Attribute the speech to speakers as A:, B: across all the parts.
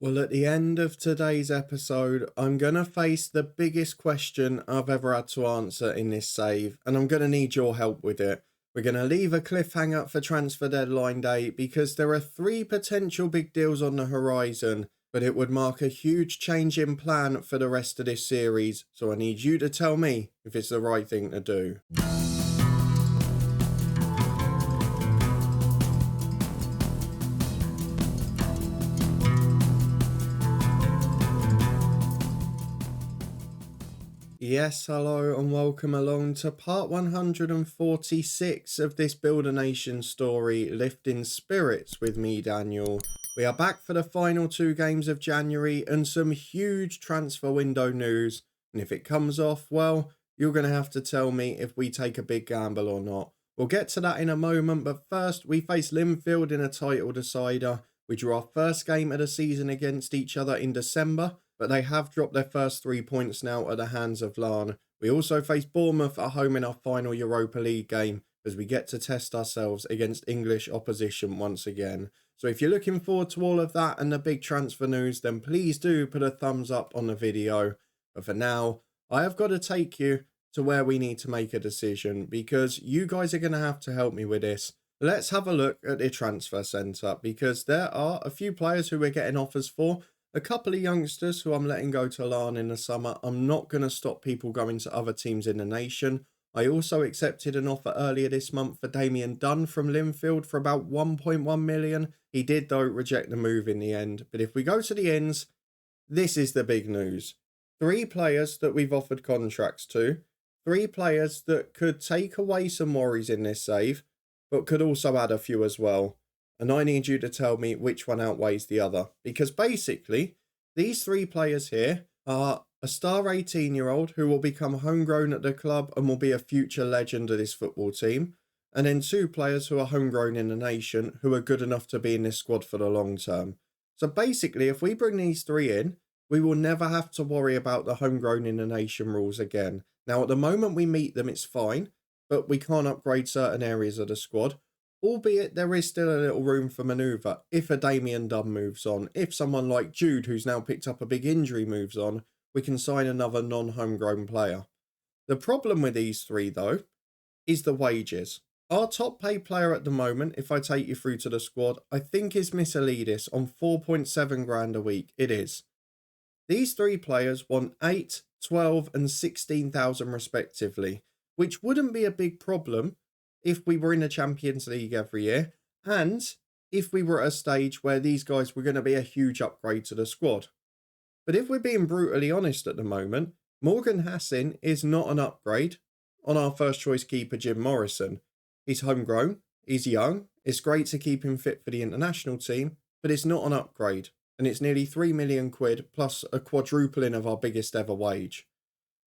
A: Well, at the end of today's episode, I'm going to face the biggest question I've ever had to answer in this save, and I'm going to need your help with it. We're going to leave a cliffhanger for transfer deadline day because there are three potential big deals on the horizon, but it would mark a huge change in plan for the rest of this series, so I need you to tell me if it's the right thing to do. Yes, hello and welcome along to part 146 of this Build a Nation story, Lifting Spirits with me, Daniel. We are back for the final two games of January and some huge transfer window news. And if it comes off, well, you're going to have to tell me if we take a big gamble or not. We'll get to that in a moment, but first we face Linfield in a title decider. We drew our first game of the season against each other in December, but they have dropped their first 3 points now at the hands of Larne. We also face Bournemouth at home in our final Europa League game as we get to test ourselves against English opposition once again. So if you're looking forward to all of that and the big transfer news, then please do put a thumbs up on the video. But for now, I have got to take you to where we need to make a decision because you guys are going to have to help me with this. Let's have a look at the transfer centre because there are a few players who we're getting offers for. A couple of youngsters who I'm letting go to Larne in the summer. I'm not going to stop people going to other teams in the nation. I also accepted an offer earlier this month for Damien Dunn from Linfield for about 1.1 million. He did, though, reject the move in the end. But if we go to the ends, this is the big news. Three players that we've offered contracts to. Three players that could take away some worries in this save, but could also add a few as well. And I need you to tell me which one outweighs the other. Because basically, these three players here are a star 18-year-old who will become homegrown at the club and will be a future legend of this football team. And then two players who are homegrown in the nation who are good enough to be in this squad for the long term. So basically, if we bring these three in, we will never have to worry about the homegrown in the nation rules again. Now, at the moment we meet them, it's fine, but we can't upgrade certain areas of the squad. Albeit there is still a little room for manoeuvre if a Damien Dunn moves on. If someone like Jude, who's now picked up a big injury, moves on, we can sign another non-homegrown player. The problem with these three, though, is the wages. Our top paid player at the moment, if I take you through to the squad, I think is Misselidis on 4.7 grand a week. It is. These three players want 8, 12 and 16,000 respectively, which wouldn't be a big problem if we were in the Champions League every year, and if we were at a stage where these guys were going to be a huge upgrade to the squad. But if we're being brutally honest at the moment, Morgan Hassan is not an upgrade on our first choice keeper Jim Morrison. He's homegrown, he's young, it's great to keep him fit for the international team, but it's not an upgrade, and it's nearly 3 million quid plus a quadrupling of our biggest ever wage.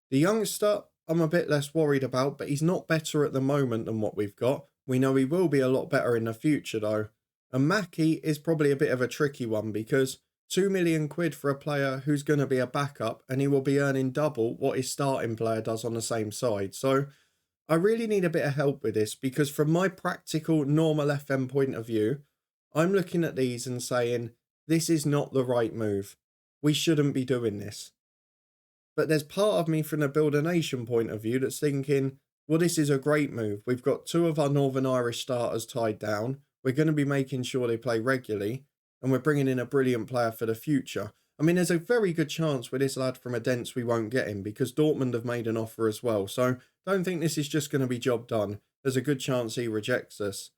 A: The youngster I'm a bit less worried about, but he's not better at the moment than what we've got. We know he will be a lot better in the future though. And Mackie is probably a bit of a tricky one because 2 million quid for a player who's going to be a backup and he will be earning double what his starting player does on the same side. So I really need a bit of help with this because from my practical normal FM point of view, I'm looking at these and saying, this is not the right move. We shouldn't be doing this. But there's part of me from the Build a Nation point of view that's thinking, well, this is a great move. We've got two of our Northern Irish starters tied down. We're going to be making sure they play regularly. And we're bringing in a brilliant player for the future. I mean, there's a very good chance with this lad from Odense we won't get him because Dortmund have made an offer as well. So don't think this is just going to be job done. There's a good chance he rejects us.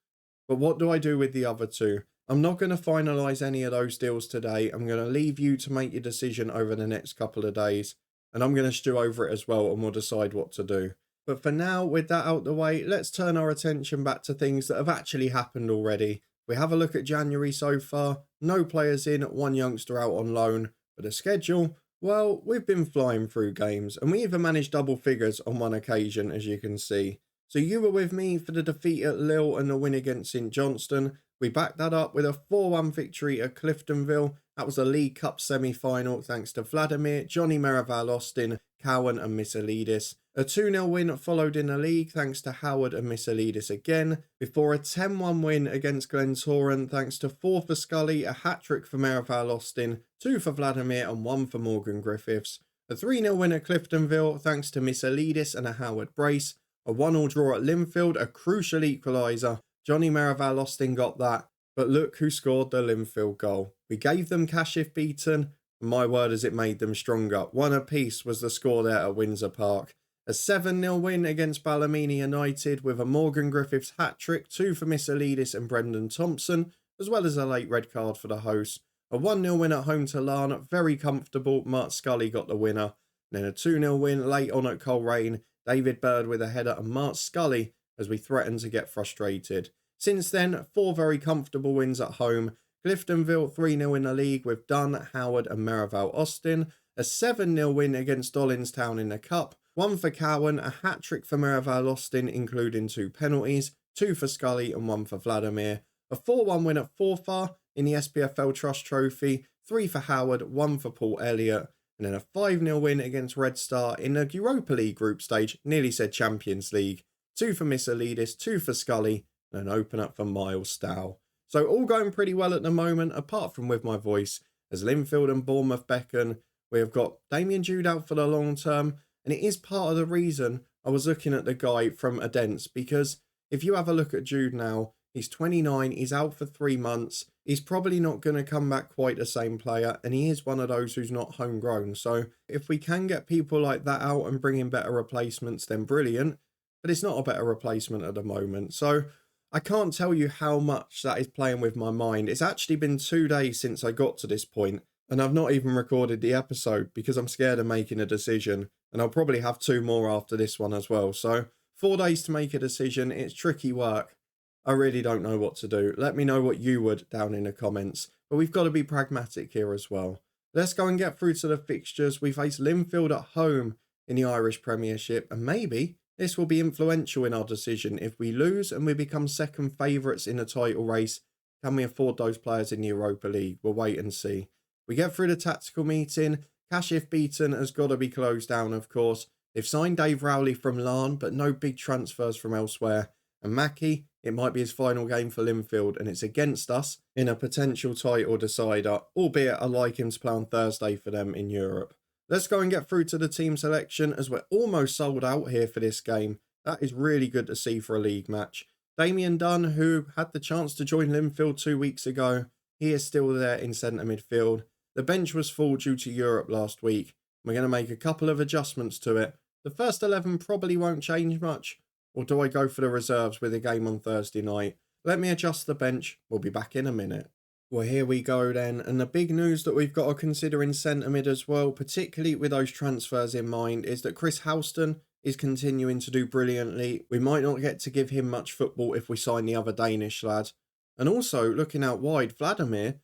A: But what do I do with the other two? I'm not going to finalise any of those deals today. I'm going to leave you to make your decision over the next couple of days. And I'm going to stew over it as well and we'll decide what to do. But for now, with that out the way, let's turn our attention back to things that have actually happened already. We have a look at January so far. No players in, one youngster out on loan. But the schedule, well, we've been flying through games. And we even managed double figures on one occasion, as you can see. So you were with me for the defeat at Lille and the win against St Johnstone. We backed that up with a 4-1 victory at Cliftonville. That was a League Cup semi-final thanks to Vladimir, Johnny Merrival Austin, Cowan and Misselidis. A 2-0 win followed in the league thanks to Howard and Misselidis again, before a 10-1 win against Glentoran thanks to 4 for Scully, a hat-trick for Merrival Austin, 2 for Vladimir and 1 for Morgan Griffiths. A 3-0 win at Cliftonville thanks to Misselidis and a Howard brace. A 1-1 draw at Linfield, a crucial equaliser. Johnny Merrival Austin got that, but look who scored the Linfield goal. We gave them cash if beaten, and my word as it made them stronger. 1 apiece was the score there at Windsor Park. A 7-0 win against Ballymena United with a Morgan Griffiths hat-trick, 2 for Misselidis and Brendan Thompson, as well as a late red card for the hosts. A 1-0 win at home to Larne, very comfortable, Mark Scully got the winner. And then a 2-0 win late on at Coleraine, David Bird with a header and Mark Scully as we threatened to get frustrated. Since then, 4 very comfortable wins at home. Cliftonville 3-0 in the league with Dunn, Howard and Merrival Austin. A 7-0 win against Dolinstown in the Cup. 1 for Cowan, a hat-trick for Merrival Austin including 2 penalties. 2 for Scully and 1 for Vladimir. A 4-1 win at Forfar in the SPFL Trust Trophy. 3 for Howard, 1 for Paul Elliott. And then a 5-0 win against Red Star in the Europa League group stage, nearly said Champions League. 2 for Misselidis, 2 for Scully, and an open up for Miles Stow. So all going pretty well at the moment, apart from with my voice, as Linfield and Bournemouth beckon. We have got Damien Jude out for the long term, and it is part of the reason I was looking at the guy from Adents, because if you have a look at Jude now, he's 29, he's out for 3 months, he's probably not going to come back quite the same player, and he is one of those who's not homegrown. So if we can get people like that out and bring in better replacements, then brilliant. But it's not a better replacement at the moment. So I can't tell you how much that is playing with my mind. It's actually been 2 days since I got to this point, and I've not even recorded the episode because I'm scared of making a decision, and I'll probably have 2 more after this one as well. So 4 days to make a decision. It's tricky work. I really don't know what to do. Let me know what you would down in the comments, but we've got to be pragmatic here as well. Let's go and get through to the fixtures. We face Linfield at home in the Irish Premiership, and maybe this will be influential in our decision. If we lose and we become second favourites in the title race, can we afford those players in the Europa League? We'll wait and see. We get through the tactical meeting. Cash if beaten has got to be closed down, of course. They've signed Dave Rowley from Larne, but no big transfers from elsewhere. And Mackie, it might be his final game for Linfield, and it's against us in a potential title decider, albeit I like him to play on Thursday for them in Europe. Let's go and get through to the team selection, as we're almost sold out here for this game. That is really good to see for a league match. Damien Dunn, who had the chance to join Linfield 2 weeks ago, he is still there in centre midfield. The bench was full due to Europe last week. We're going to make a couple of adjustments to it. The first 11 probably won't change much. Or do I go for the reserves with a game on Thursday night? Let me adjust the bench. We'll be back in a minute. Well, here we go then. And the big news that we've got to consider in centre mid as well, particularly with those transfers in mind, is that Chris Houston is continuing to do brilliantly. We might not get to give him much football if we sign the other Danish lad. And also, looking out wide, Vladimir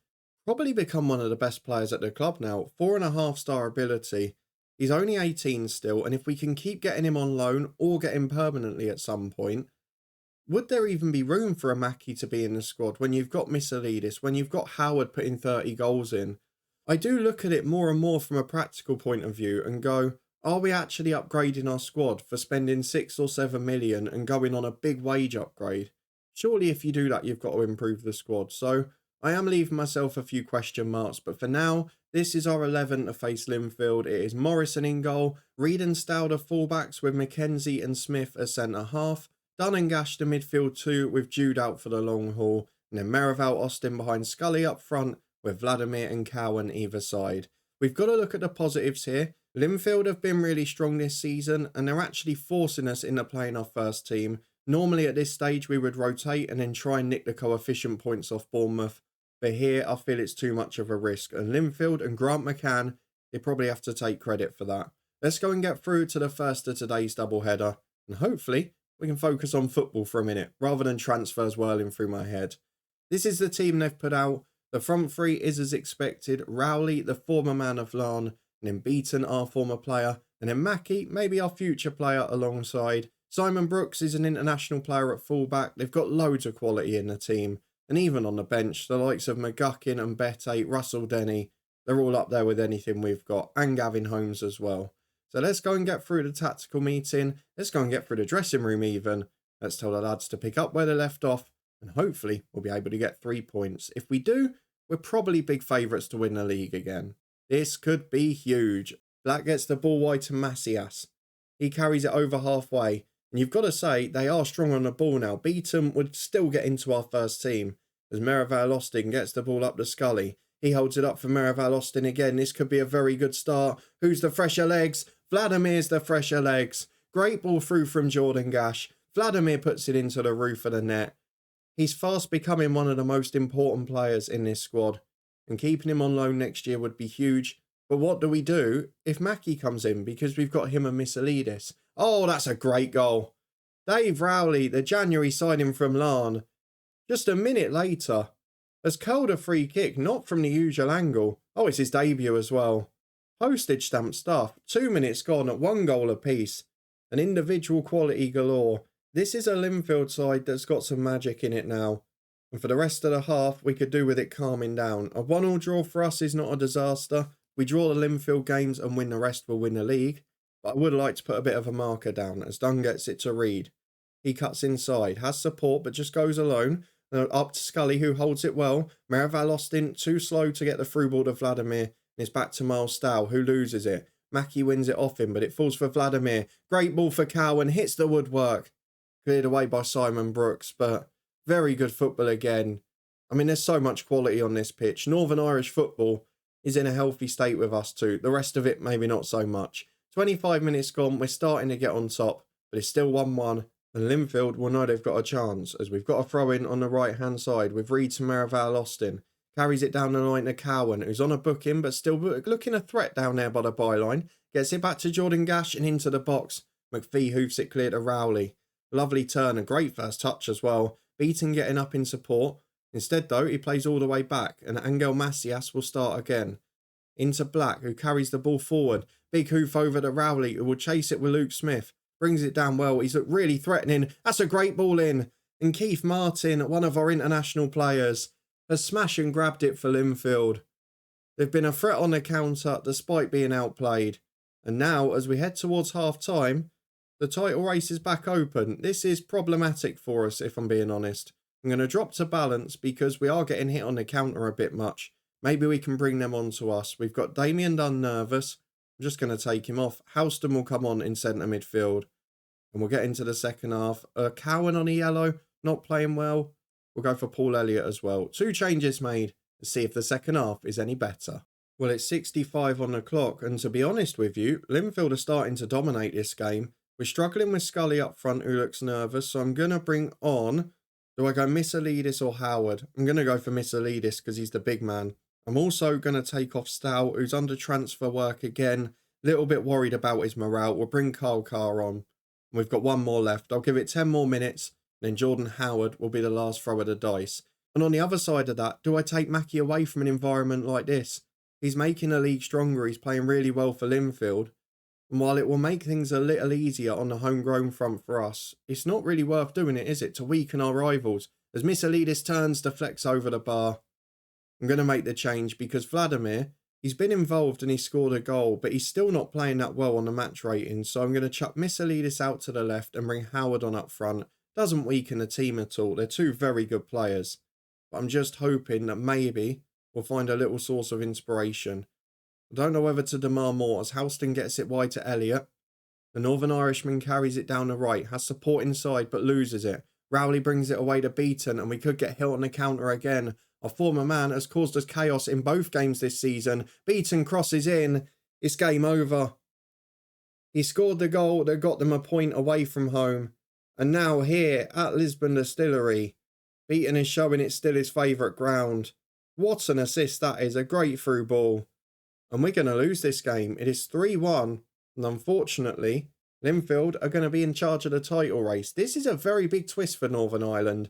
A: probably become one of the best players at the club now. 4.5-star ability. He's only 18 still, and if we can keep getting him on loan or get him permanently at some point, would there even be room for a Mackie to be in the squad when you've got Misselidis, when you've got Howard putting 30 goals in? I do look at it more and more from a practical point of view and go, are we actually upgrading our squad for spending 6 or 7 million and going on a big wage upgrade? Surely if you do that, you've got to improve the squad. So I am leaving myself a few question marks, but for now, this is our 11 to face Linfield. It is Morrison in goal, Reed and Stowder fullbacks with Mackenzie and Smith as centre-half, Dunn and Gash to midfield 2 with Jude out for the long haul, and then Merrival Austin behind Scully up front with Vladimir and Cowan either side. We've got to look at the positives here. Linfield have been really strong this season, and they're actually forcing us into playing our first team. Normally at this stage we would rotate and then try and nick the coefficient points off Bournemouth. But here, I feel it's too much of a risk. And Linfield and Grant McCann, they probably have to take credit for that. Let's go and get through to the first of today's doubleheader. And hopefully, we can focus on football for a minute, rather than transfers whirling through my head. This is the team they've put out. The front three is as expected. Rowley, the former man of Larne, and then Beaton, our former player. And then Mackie, maybe our future player alongside. Simon Brooks is an international player at fullback. They've got loads of quality in the team. And even on the bench, the likes of McGuckin and Bette, Russell Denny, they're all up there with anything we've got, and Gavin Holmes as well. So let's go and get through the tactical meeting. Let's go and get through the dressing room even. Let's tell the lads to pick up where they left off, and hopefully we'll be able to get 3 points. If we do, we're probably big favourites to win the league again. This could be huge. Black gets the ball wide to Macias. He carries it over halfway. And you've got to say, they are strong on the ball now. Beaton would still get into our first team. As Merivale Austin gets the ball up to Scully. He holds it up for Merivale Austin again. This could be a very good start. Who's the fresher legs? Vladimir's the fresher legs. Great ball through from Jordan Gash. Vladimir puts it into the roof of the net. He's fast becoming one of the most important players in this squad. And keeping him on loan next year would be huge. But what do we do if Mackie comes in? Because we've got him and Missalidis. Oh, that's a great goal. Dave Rowley, the January signing from Larne. Just a minute later, has curled a free kick, not from the usual angle. Oh, it's his debut as well. Postage stamp stuff. 2 minutes gone at 1 goal apiece. An individual quality galore. This is a Linfield side that's got some magic in it now. And for the rest of the half, we could do with it calming down. A 1-1 draw for us is not a disaster. We draw the Linfield games and win the rest, we'll win the league. But I would like to put a bit of a marker down as Dunn gets it to Reed. He cuts inside, has support but just goes alone. Up to Scully who holds it well. Merivale Austin too slow to get the through ball to Vladimir. And it's back to Miles Stow who loses it. Mackie wins it off him but it falls for Vladimir. Great ball for Cowan, hits the woodwork. Cleared away by Simon Brooks, but very good football again. I mean, there's so much quality on this pitch. Northern Irish football is in a healthy state with us too. The rest of it, maybe not so much. 25 minutes gone, we're starting to get on top, but it's still 1-1. And Linfield will know they've got a chance, as we've got a throw-in on the right-hand side with Reed to Merivale Austin. Carries it down the line to Cowan, who's on a booking, but still looking a threat down there by the byline. Gets it back to Jordan Gash and into the box. McPhee hoofs it clear to Rowley. Lovely turn, a great first touch as well. Beaton getting up in support. Instead, though, he plays all the way back, and Angel Macias will start again. Into Black, who carries the ball forward. Big hoof over to Rowley, who will chase it with Luke Smith. Brings it down well. He's looked really threatening. That's a great ball in. And Keith Martin, one of our international players, has smashed and grabbed it for Linfield. They've been a threat on the counter despite being outplayed. And now, as we head towards half-time, the title race is back open. This is problematic for us, if I'm being honest. I'm going to drop to balance because we are getting hit on the counter a bit much. Maybe we can bring them on to us. We've got Damien Dunn nervous. I'm just going to take him off. Houston will come on in centre midfield. And we'll get into the second half. Cowan on a yellow, not playing well. We'll go for Paul Elliott as well. 2 changes made to see if the second half is any better. Well, it's 65 on the clock. And to be honest with you, Linfield are starting to dominate this game. We're struggling with Scully up front, who looks nervous. So I'm going to bring on... Do I go Missalidis or Howard? I'm going to go for Missalidis because he's the big man. I'm also going to take off Stout, who's under transfer work again. Little bit worried about his morale. We'll bring Carl Carr on. We've got 1 more left. I'll give it 10 more minutes. Then Jordan Howard will be the last throw of the dice. And on the other side of that, do I take Mackie away from an environment like this? He's making the league stronger. He's playing really well for Linfield. And while it will make things a little easier on the homegrown front for us, it's not really worth doing it, is it, to weaken our rivals? As Missalidis turns to flex over the bar. I'm going to make the change because Vladimir, he's been involved and he scored a goal, but he's still not playing that well on the match rating. So I'm going to chuck Missalidis out to the left and bring Howard on up front. Doesn't weaken the team at all. They're 2 very good players. But I'm just hoping that maybe we'll find a little source of inspiration. I don't know whether to demand more as Houston gets it wide to Elliott. The Northern Irishman carries it down the right, has support inside but loses it. Rowley brings it away to Beaton and we could get hit on the counter again. Our former man has caused us chaos in both games this season. Beaton crosses in. It's game over. He scored the goal that got them a point away from home. And now here at Lisburn Distillery, Beaton is showing it's still his favourite ground. What an assist that is. A great through ball. And we're going to lose this game. It is 3-1. And unfortunately, Linfield are going to be in charge of the title race. This is a very big twist for Northern Ireland.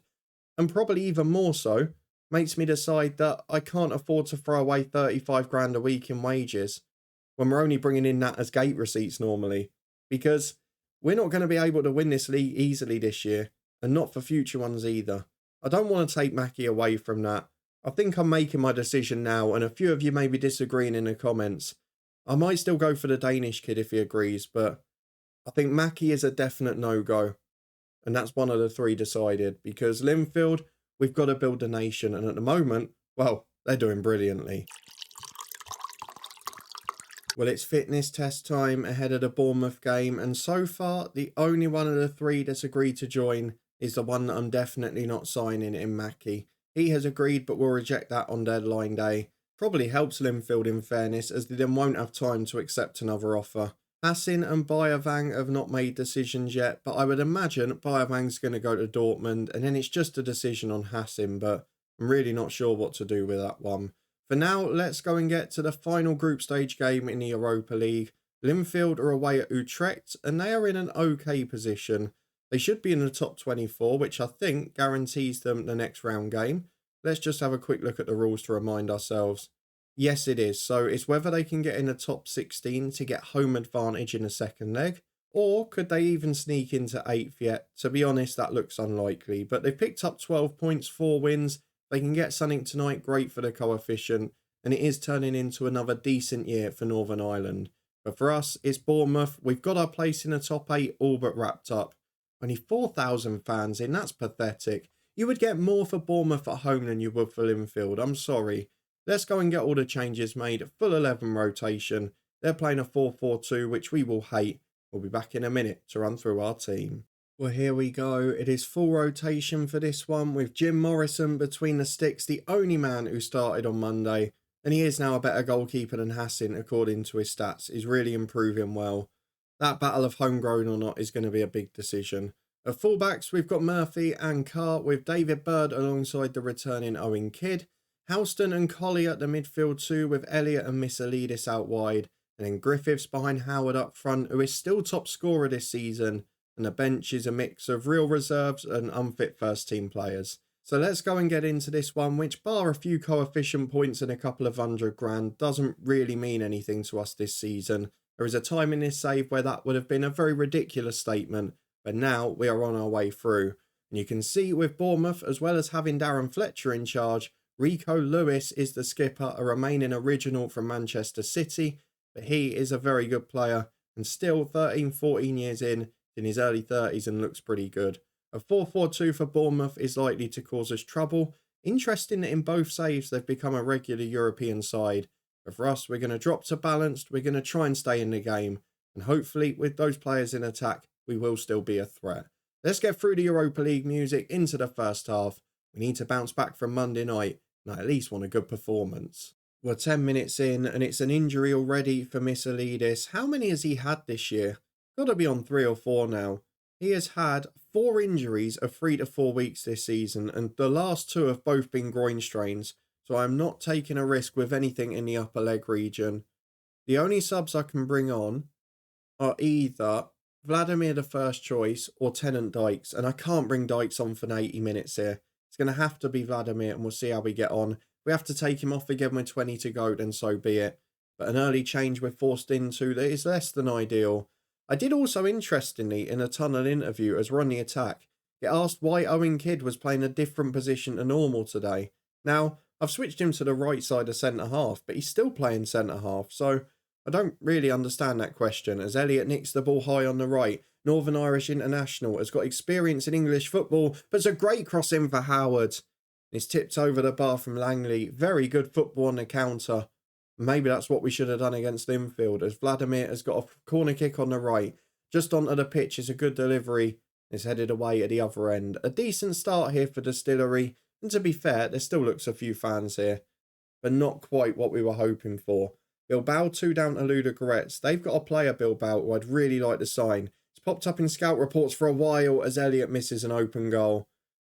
A: And probably even more so, makes me decide that I can't afford to throw away 35 grand a week in wages when we're only bringing in that as gate receipts normally. Because we're not going to be able to win this league easily this year. And not for future ones either. I don't want to take Mackie away from that. I think I'm making my decision now, and a few of you may be disagreeing in the comments. I might still go for the Danish kid if he agrees, but I think Mackie is a definite no-go. And that's one of the three decided, because Linfield, we've got to build a nation, and at the moment, well, they're doing brilliantly. Well, it's fitness test time ahead of the Bournemouth game, and so far, the only one of the three that's agreed to join is the one that I'm definitely not signing in Mackie. He has agreed, but will reject that on deadline day. Probably helps Linfield in fairness, as they then won't have time to accept another offer. Hassin and Bayavang have not made decisions yet, but I would imagine Bayavang's going to go to Dortmund, and then it's just a decision on Hassin, but I'm really not sure what to do with that one. For now, let's go and get to the final group stage game in the Europa League. Linfield are away at Utrecht, and they are in an okay position. They should be in the top 24, which I think guarantees them the next round game. Let's just have a quick look at the rules to remind ourselves. Yes, it is. So it's whether they can get in the top 16 to get home advantage in the second leg, or could they even sneak into 8th yet? To be honest, that looks unlikely. But they've picked up 12 points, 4 wins. They can get something tonight, great for the coefficient. And it is turning into another decent year for Northern Ireland. But for us, it's Bournemouth. We've got our place in the top 8 all but wrapped up. Only 4,000 fans in, that's pathetic. You would get more for Bournemouth at home than you would for Linfield, I'm sorry. Let's go and get all the changes made, full 11 rotation. They're playing a 4-4-2, which we will hate. We'll be back in a minute to run through our team. Well, here we go. It is full rotation for this one, with Jim Morrison between the sticks, the only man who started on Monday. And he is now a better goalkeeper than Hassin, according to his stats. He's really improving well. That battle of homegrown or not is going to be a big decision. At fullbacks, we've got Murphy and Carr, with David Bird alongside the returning Owen Kidd. Houston and Collier at the midfield too, with Elliott and Missalidis out wide. And then Griffiths behind Howard up front, who is still top scorer this season. And the bench is a mix of real reserves and unfit first team players. So let's go and get into this one, which bar a few coefficient points and a couple of $100,000 doesn't really mean anything to us this season. There is a time in this save where that would have been a very ridiculous statement, but now we are on our way through. And you can see with Bournemouth, as well as having Darren Fletcher in charge, Rico Lewis is the skipper, a remaining original from Manchester City, but he is a very good player and still 13-14 years in his early 30s and looks pretty good. A 4-4-2 for Bournemouth is likely to cause us trouble. Interesting that in both saves they've become a regular European side. But for us, we're going to drop to balanced, we're going to try and stay in the game. And hopefully, with those players in attack, we will still be a threat. Let's get through the Europa League music into the first half. We need to bounce back from Monday night, and I at least want a good performance. We're 10 minutes in, and it's an injury already for Missalidis. How many has he had this year? Got to be on 3 or 4 now. He has had 4 injuries of 3 to 4 weeks this season, and the last 2 have both been groin strains. So I'm not taking a risk with anything in the upper leg region. The only subs I can bring on are either Vladimir the first choice or Tennant Dykes, and I can't bring Dykes on for 80 minutes here. It's going to have to be Vladimir, and we'll see how we get on. If we have to take him off again with 20 to go, then so be it. But an early change we're forced into that is less than ideal. I did also, interestingly, in a tunnel interview as we're on the attack, get asked why Owen Kidd was playing a different position to normal today. Now, I've switched him to the right side of centre-half, but he's still playing centre-half, so I don't really understand that question, as Elliott nicks the ball high on the right. Northern Irish international has got experience in English football, but it's a great cross in for Howard. It's tipped over the bar from Langley. Very good football on the counter. Maybe that's what we should have done against Linfield, as Vladimir has got a corner kick on the right. Just onto the pitch is a good delivery. It's headed away at the other end. A decent start here for Distillery. And to be fair, there still looks a few fans here, but not quite what we were hoping for. Bilbao 2 down to Ludogorets. They've got a player, Bilbao, who I'd really like to sign. It's popped up in scout reports for a while as Elliott misses an open goal.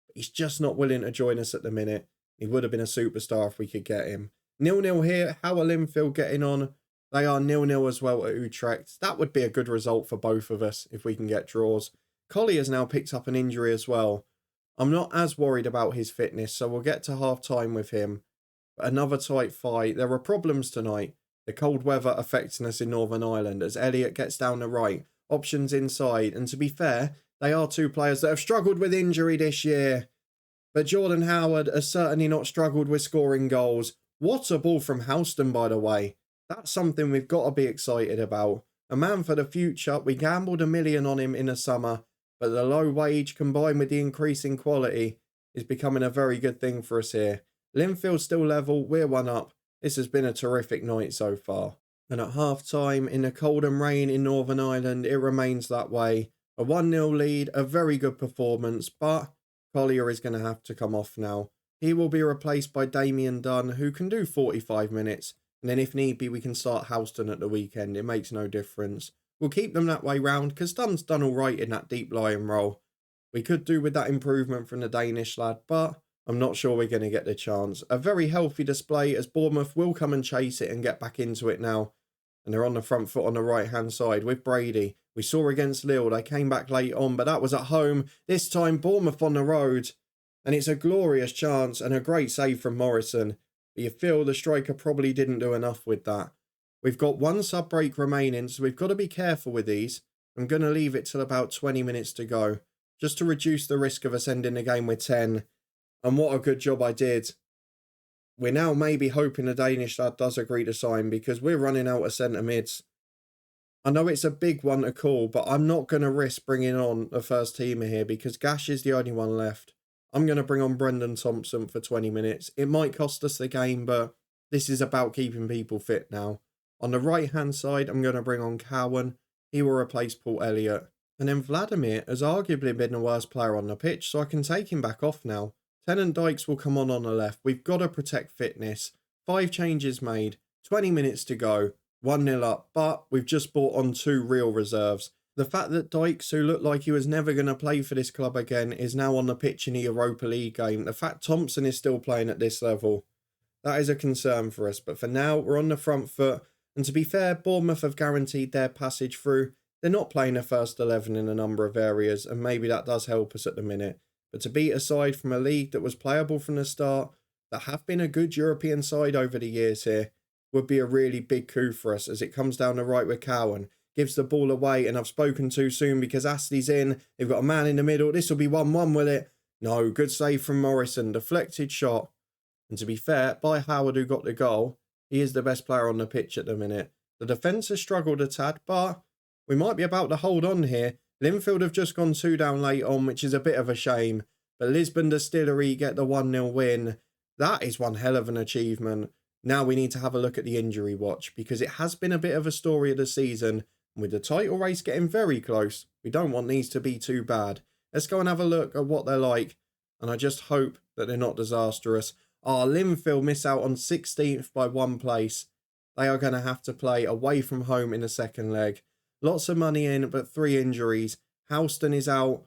A: But he's just not willing to join us at the minute. He would have been a superstar if we could get him. 0-0 here. How are Linfield getting on? They are 0-0 as well at Utrecht. That would be a good result for both of us if we can get draws. Collier's now picked up an injury as well. I'm not as worried about his fitness, so we'll get to half-time with him. But another tight fight. There are problems tonight. The cold weather affecting us in Northern Ireland as Elliott gets down the right. Options inside. And to be fair, they are 2 players that have struggled with injury this year. But Jordan Howard has certainly not struggled with scoring goals. What a ball from Houston, by the way. That's something we've got to be excited about. A man for the future. We gambled $1 million on him in the summer, but the low wage combined with the increasing quality is becoming a very good thing for us here. Linfield still level, we're one up. This has been a terrific night so far. And at half-time, in the cold and rain in Northern Ireland, it remains that way. A 1-0 lead, a very good performance, but Collier is going to have to come off now. He will be replaced by Damien Dunn, who can do 45 minutes. And then if need be, we can start Houston at the weekend. It makes no difference. We'll keep them that way round, because Dunn's done all right in that deep lying role. We could do with that improvement from the Danish lad, but I'm not sure we're going to get the chance. A very healthy display as Bournemouth will come and chase it and get back into it now. And they're on the front foot on the right-hand side with Brady. We saw against Lille, they came back late on, but that was at home. This time, Bournemouth on the road. And it's a glorious chance and a great save from Morrison. But you feel the striker probably didn't do enough with that. We've got one sub-break remaining, so we've got to be careful with these. I'm going to leave it till about 20 minutes to go, just to reduce the risk of us ending the game with 10. And what a good job I did. We're now maybe hoping the Danish lad does agree to sign, because we're running out of centre mids. I know it's a big one to call, but I'm not going to risk bringing on a first teamer here, because Gash is the only one left. I'm going to bring on Brendan Thompson for 20 minutes. It might cost us the game, but this is about keeping people fit now. On the right-hand side, I'm going to bring on Cowan. He will replace Paul Elliott. And then Vladimir has arguably been the worst player on the pitch, so I can take him back off now. Tennant Dykes will come on the left. We've got to protect fitness. 5 changes made. 20 minutes to go. 1-0 up, but we've just brought on 2 real reserves. The fact that Dykes, who looked like he was never going to play for this club again, is now on the pitch in the Europa League game. The fact Thompson is still playing at this level, that is a concern for us. But for now, we're on the front foot. And to be fair, Bournemouth have guaranteed their passage through. They're not playing a first 11 in a number of areas, and maybe that does help us at the minute. But to beat a side from a league that was playable from the start, that have been a good European side over the years here, would be a really big coup for us, as it comes down the right with Cowan. Gives the ball away, and I've spoken too soon because Astley's in. They've got a man in the middle. This will be 1-1, will it? No, good save from Morrison. Deflected shot. And to be fair, by Howard, who got the goal, he is the best player on the pitch at the minute. The defence has struggled a tad, but we might be about to hold on here. Linfield have just gone 2 down late on, which is a bit of a shame. But Lisburn Distillery get the 1-0 win. That is one hell of an achievement. Now we need to have a look at the injury watch, because it has been a bit of a story of the season. And with the title race getting very close, we don't want these to be too bad. Let's go and have a look at what they're like. And I just hope that they're not disastrous. Linfield miss out on 16th by 1 place. They are going to have to play away from home in the second leg. Lots of money in, but 3 injuries. Houston is out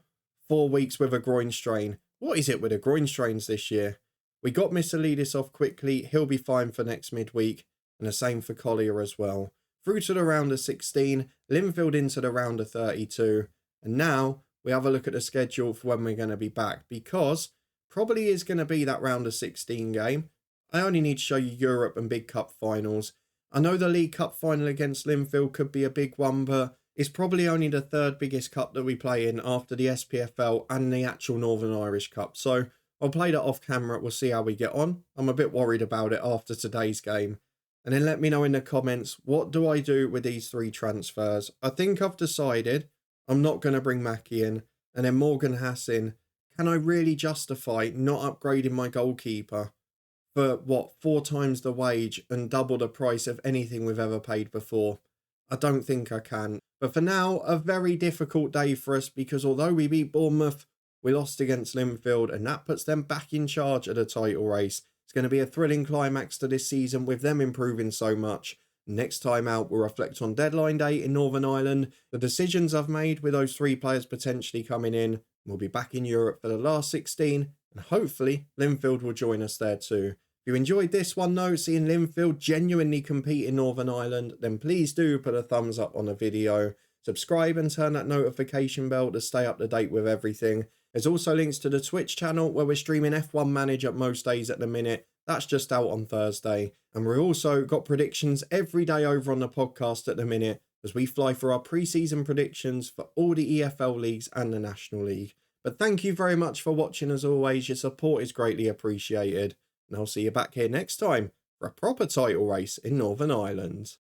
A: 4 weeks with a groin strain. What is it with the groin strains this year? We got Missalidis off quickly. He'll be fine for next midweek. And the same for Collier as well. Through to the round of 16. Linfield into the round of 32. And now we have a look at the schedule for when we're going to be back. Because probably is going to be that round of 16 game. I only need to show you Europe and big cup finals. I know the League Cup final against Linfield could be a big one, but it's probably only the 3rd biggest cup that we play in after the SPFL and the actual Northern Irish Cup. So I'll play that off camera. We'll see how we get on. I'm a bit worried about it after today's game. And then let me know in the comments, what do I do with these 3 transfers? I think I've decided I'm not going to bring Mackie in. And then Morgan Hassin. Can I really justify not upgrading my goalkeeper for, 4 times the wage and double the price of anything we've ever paid before? I don't think I can. But for now, a very difficult day for us, because although we beat Bournemouth, we lost against Linfield, and that puts them back in charge of the title race. It's going to be a thrilling climax to this season with them improving so much. Next time out, we'll reflect on deadline day in Northern Ireland, the decisions I've made with those 3 players potentially coming in. We'll be back in Europe for the last 16, and hopefully Linfield will join us there too. If you enjoyed this one though, seeing Linfield genuinely compete in Northern Ireland, then please do put a thumbs up on the video. Subscribe and turn that notification bell to stay up to date with everything. There's also links to the Twitch channel where we're streaming F1 Manager most days at the minute. That's just out on Thursday. And we've also got predictions every day over on the podcast at the minute, as we fly through our pre-season predictions for all the EFL leagues and the National League. But thank you very much for watching as always. Your support is greatly appreciated. And I'll see you back here next time for a proper title race in Northern Ireland.